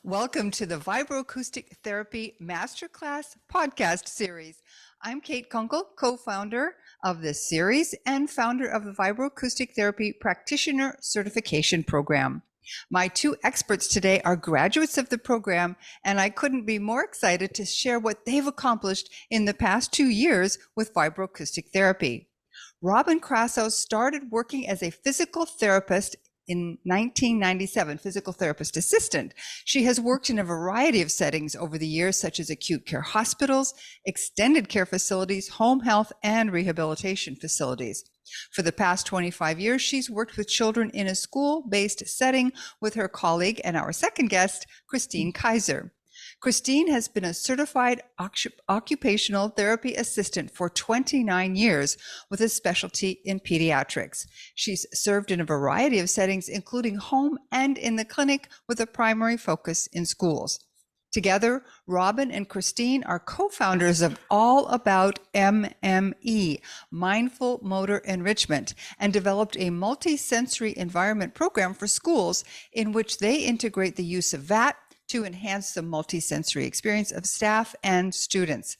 Welcome to the Vibroacoustic Therapy Masterclass podcast series. I'm Kate Kunkel, co-founder of this series and founder of the Vibroacoustic Therapy Practitioner Certification Program. My two experts today are graduates of the program, and I couldn't be more excited to share what they've accomplished in the past 2 years with vibroacoustic therapy. Robin Krassow started working as a physical therapist in 1997, physical therapist assistant. She has worked in a variety of settings over the years, such as acute care hospitals, extended care facilities, home health, and rehabilitation facilities. For the past 25 years, she's worked with children in a school-based setting with her colleague and our second guest, Christine Kiser. Christine has been a certified occupational therapy assistant for 29 years with a specialty in pediatrics. She's served in a variety of settings, including home and in the clinic, with a primary focus in schools. Together, Robin and Christine are co-founders of All About MME, Mindful Motor Enrichment, and developed a multi-sensory environment program for schools in which they integrate the use of VAT to enhance the multisensory experience of staff and students.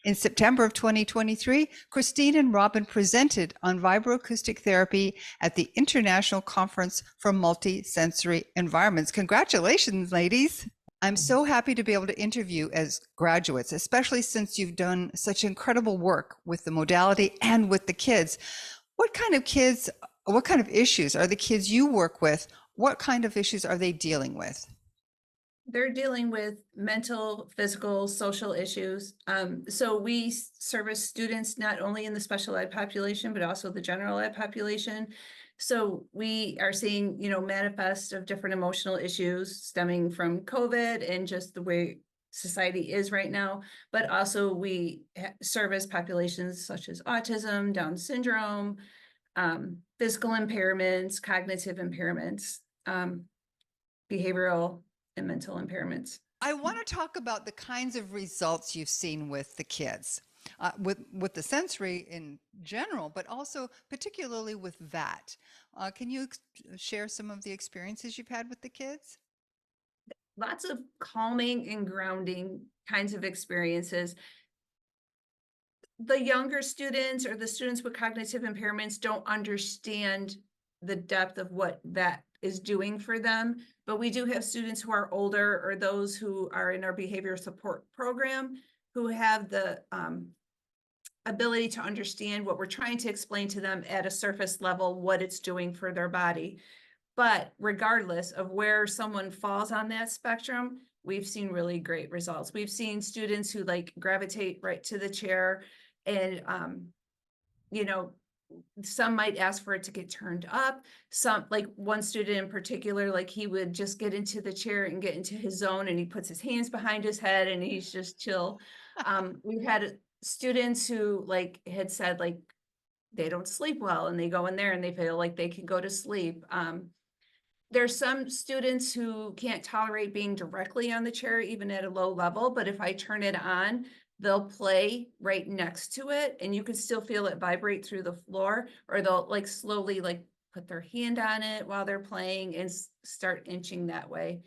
In September of 2023, Christine and Robin presented on vibroacoustic therapy at the International Conference for Multisensory Environments. Congratulations, ladies. I'm so happy to be able to interview as graduates, especially since you've done such incredible work with the modality and with the kids. What kind of issues are the kids you work with? What kind of issues are they dealing with? They're dealing with mental, physical, social issues. So we service students not only in the special ed population, but also the general ed population. So we are seeing, manifest of different emotional issues stemming from COVID and just the way society is right now. But also we service populations such as autism, Down syndrome, physical impairments, cognitive impairments, behavioral and mental impairments. I want to talk about the kinds of results you've seen with the kids, with the sensory in general, but also particularly with that. Can you share some of the experiences you've had with the kids? Lots of calming and grounding kinds of experiences. The younger students or the students with cognitive impairments don't understand the depth of what that is doing for them. But we do have students who are older or those who are in our behavior support program who have the ability to understand what we're trying to explain to them at a surface level, what it's doing for their body. But regardless of where someone falls on that spectrum, we've seen really great results. We've seen students who gravitate right to the chair and, some might ask for it to get turned up. Some, like one student in particular, he would just get into the chair and get into his zone and he puts his hands behind his head and he's just chill. We've had students who had said they don't sleep well and they go in there and they feel like they can go to sleep. There's some students who can't tolerate being directly on the chair, even at a low level, but if I turn it on, they'll play right next to it and you can still feel it vibrate through the floor, or they'll slowly put their hand on it while they're playing and start inching that way.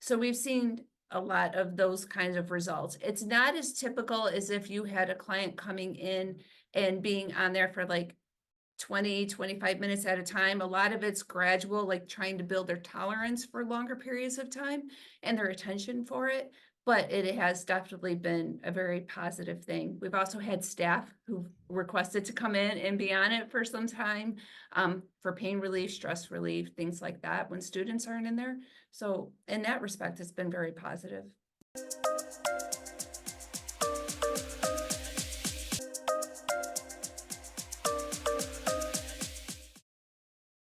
So we've seen a lot of those kinds of results. It's not as typical as if you had a client coming in and being on there for 20, 25 minutes at a time. A lot of it's gradual, trying to build their tolerance for longer periods of time and their attention for it. But it has definitely been a very positive thing. We've also had staff who've requested to come in and be on it for some time, for pain relief, stress relief, things like that when students aren't in there. So in that respect, it's been very positive.